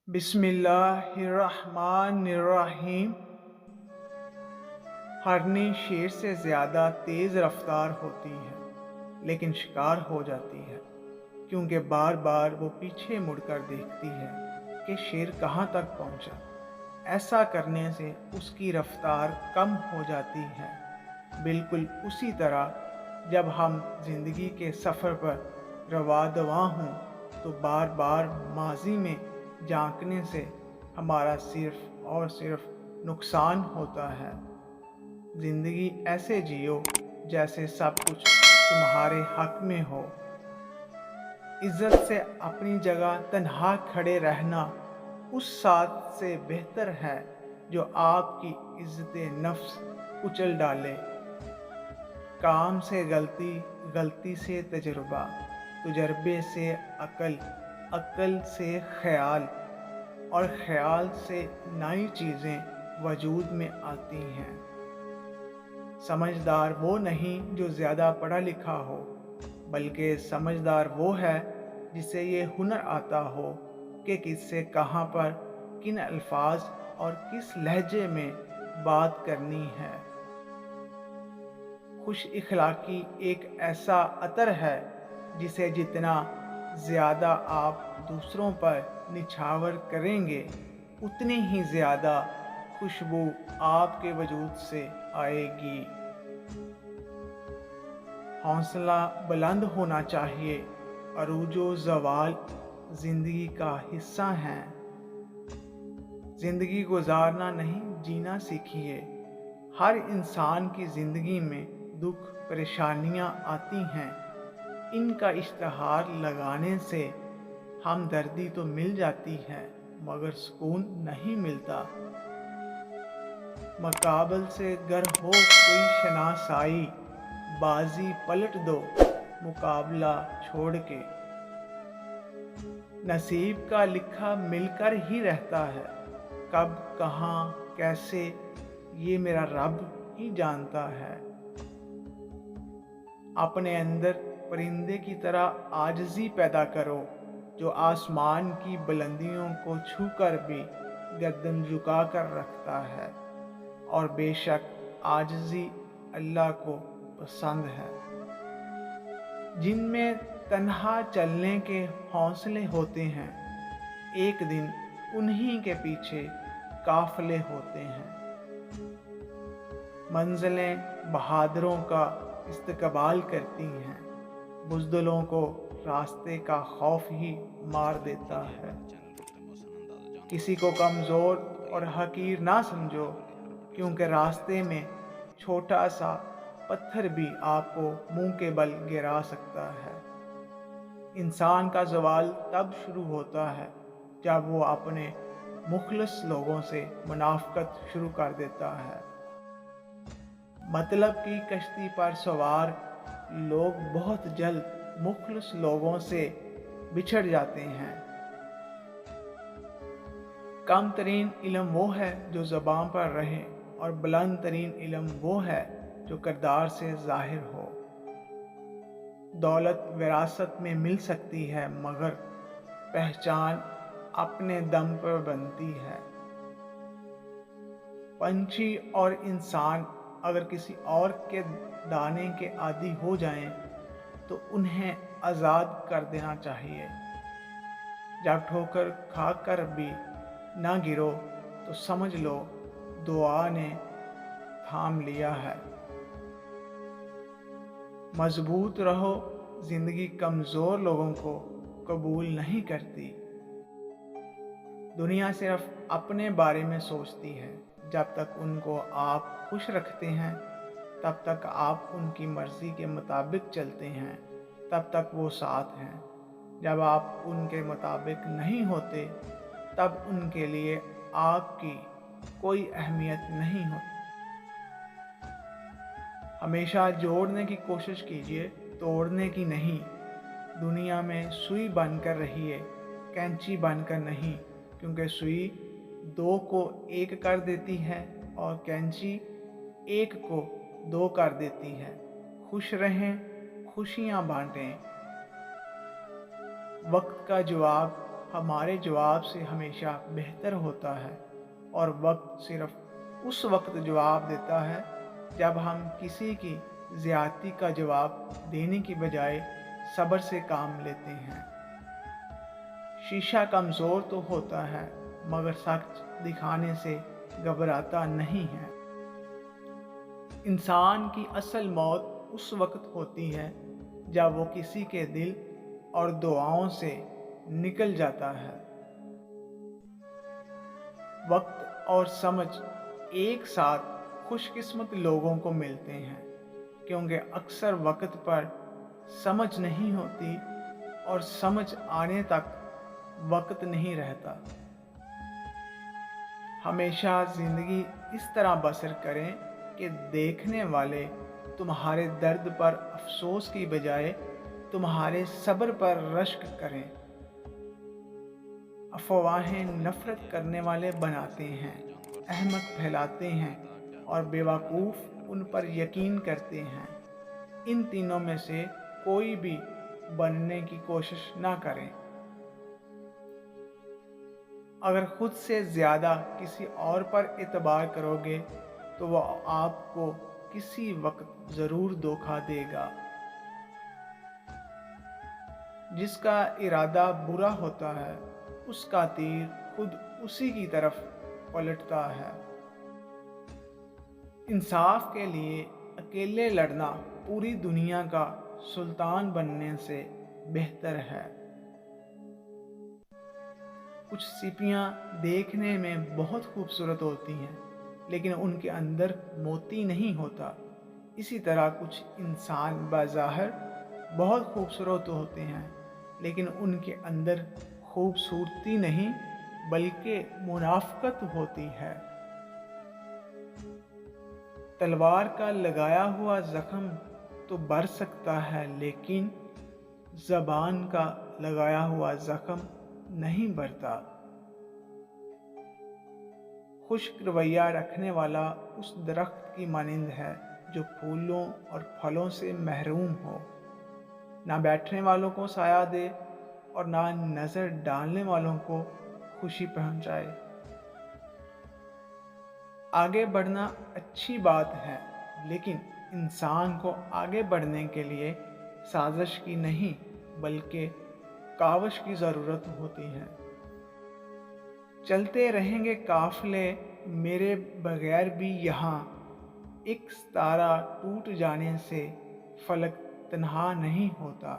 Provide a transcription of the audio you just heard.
बिस्मिल्लाहिर्रहमानिर्रहीम। हरनी शेर से ज़्यादा तेज़ रफ्तार होती है लेकिन शिकार हो जाती है, क्योंकि बार बार वो पीछे मुड़कर देखती है कि शेर कहाँ तक पहुँचा। ऐसा करने से उसकी रफ्तार कम हो जाती है। बिल्कुल उसी तरह जब हम ज़िंदगी के सफ़र पर रवा दवा हों तो बार बार माजी में झांकने से हमारा सिर्फ और सिर्फ नुकसान होता है। ज़िंदगी ऐसे जियो जैसे सब कुछ तुम्हारे हक में हो। इज़्ज़त से अपनी जगह तन्हा खड़े रहना उस साथ से बेहतर है जो आपकी इज़्ज़त नफ्स कुचल डाले। काम से गलती, गलती से तजुर्बा, तजर्बे से अकल, अकल से ख्याल और ख्याल से नई चीज़ें वजूद में आती हैं। समझदार वो नहीं जो ज़्यादा पढ़ा लिखा हो, बल्कि समझदार वो है जिसे ये हुनर आता हो कि किससे कहाँ पर किन अल्फाज और किस लहजे में बात करनी है। खुश इखलाकी एक ऐसा अतर है जिसे जितना ज़्यादा आप दूसरों पर निछावर करेंगे, उतनी ही ज़्यादा खुशबू आपके वजूद से आएगी। हौसला बुलंद होना चाहिए। अरूजो ज़वाल ज़िंदगी का हिस्सा हैं। ज़िंदगी गुजारना नहीं, जीना सीखिए। हर इंसान की ज़िंदगी में दुख परेशानियां आती हैं। इनका इश्तहार लगाने से हमदर्दी तो मिल जाती है मगर सुकून नहीं मिलता। मकाबल से गर हो कोई शनासाई, बाजी पलट दो मुकाबला छोड़ के। नसीब का लिखा मिलकर ही रहता है, कब कहाँ कैसे ये मेरा रब ही जानता है। अपने अंदर परिंदे की तरह आजिज़ी पैदा करो जो आसमान की बुलंदियों को छूकर भी गर्दन झुका कर रखता है, और बेशक आजिज़ी अल्लाह को पसंद है। जिनमें तन्हा चलने के हौसले होते हैं, एक दिन उन्हीं के पीछे काफ़िले होते हैं। मंजिलें बहादुरों का इस्तकबाल करती हैं, बुज़दिलों को रास्ते का खौफ ही मार देता है। किसी को कमज़ोर और हकीर ना समझो, क्योंकि रास्ते में छोटा सा पत्थर भी आपको मुंह के बल गिरा सकता है। इंसान का ज़वाल तब शुरू होता है जब वो अपने मुखलिस लोगों से मुनाफ़कत शुरू कर देता है। मतलब की कश्ती पर सवार लोग बहुत जल्द मुखलिस लोगों से बिछड़ जाते हैं। कम तरीन इल्म वो है जो ज़बान पर रहे, और बुलंद तरीन इल्म वो है जो किरदार से ज़ाहिर हो। दौलत विरासत में मिल सकती है, मगर पहचान अपने दम पर बनती है। पंछी और इंसान अगर किसी और के दाने के आदी हो जाएं, तो उन्हें आज़ाद कर देना चाहिए। जब ठोकर खाकर भी ना गिरो तो समझ लो दुआ ने थाम लिया है। मजबूत रहो, ज़िंदगी कमज़ोर लोगों को कबूल नहीं करती। दुनिया सिर्फ अपने बारे में सोचती है। जब तक उनको आप खुश रखते हैं, तब तक आप उनकी मर्ज़ी के मुताबिक चलते हैं, तब तक वो साथ हैं। जब आप उनके मुताबिक नहीं होते, तब उनके लिए आपकी कोई अहमियत नहीं होती। हमेशा जोड़ने की कोशिश कीजिए, तोड़ने की नहीं। दुनिया में सुई बनकर रहिए, कैंची बनकर नहीं, क्योंकि सुई दो को एक कर देती है और कैंची एक को दो कर देती है। खुश रहें, खुशियाँ बांटें। वक्त का जवाब हमारे जवाब से हमेशा बेहतर होता है और वक्त सिर्फ उस वक्त जवाब देता है जब हम किसी की ज़्यादती का जवाब देने की बजाय सब्र से काम लेते हैं। शीशा कमज़ोर तो होता है मगर सच दिखाने से घबराता नहीं है। इंसान की असल मौत उस वक्त होती है जब वो किसी के दिल और दुआओं से निकल जाता है। वक्त और समझ एक साथ खुशकिस्मत लोगों को मिलते हैं, क्योंकि अक्सर वक्त पर समझ नहीं होती और समझ आने तक वक्त नहीं रहता। हमेशा ज़िंदगी इस तरह बसर करें कि देखने वाले तुम्हारे दर्द पर अफसोस की बजाय तुम्हारे सब्र पर रश्क करें। अफवाहें नफ़रत करने वाले बनाते हैं, अहमक फैलाते हैं और बेवकूफ़ उन पर यकीन करते हैं। इन तीनों में से कोई भी बनने की कोशिश ना करें। अगर खुद से ज़्यादा किसी और पर एतबार करोगे तो वह आपको किसी वक्त ज़रूर धोखा देगा। जिसका इरादा बुरा होता है उसका तीर खुद उसी की तरफ पलटता है। इंसाफ के लिए अकेले लड़ना पूरी दुनिया का सुल्तान बनने से बेहतर है। कुछ सीपियाँ देखने में बहुत खूबसूरत होती हैं लेकिन उनके अंदर मोती नहीं होता। इसी तरह कुछ इंसान बाज़ाहिर बहुत खूबसूरत होते हैं लेकिन उनके अंदर खूबसूरती नहीं बल्कि मुनाफ़कत होती है। तलवार का लगाया हुआ ज़ख्म तो बढ़ सकता है लेकिन ज़बान का लगाया हुआ ज़ख्म नहीं बढ़ता। खुश्क रवैया रखने वाला उस दरख्त की मानिंद है जो फूलों और फलों से महरूम हो, ना बैठने वालों को साया दे और ना नज़र डालने वालों को खुशी पहुंचाए। आगे बढ़ना अच्छी बात है लेकिन इंसान को आगे बढ़ने के लिए साजिश की नहीं बल्कि काविश की ज़रूरत होती है। चलते रहेंगे काफ़िले मेरे बगैर भी यहाँ, एक सितारा टूट जाने से फलक तन्हा नहीं होता।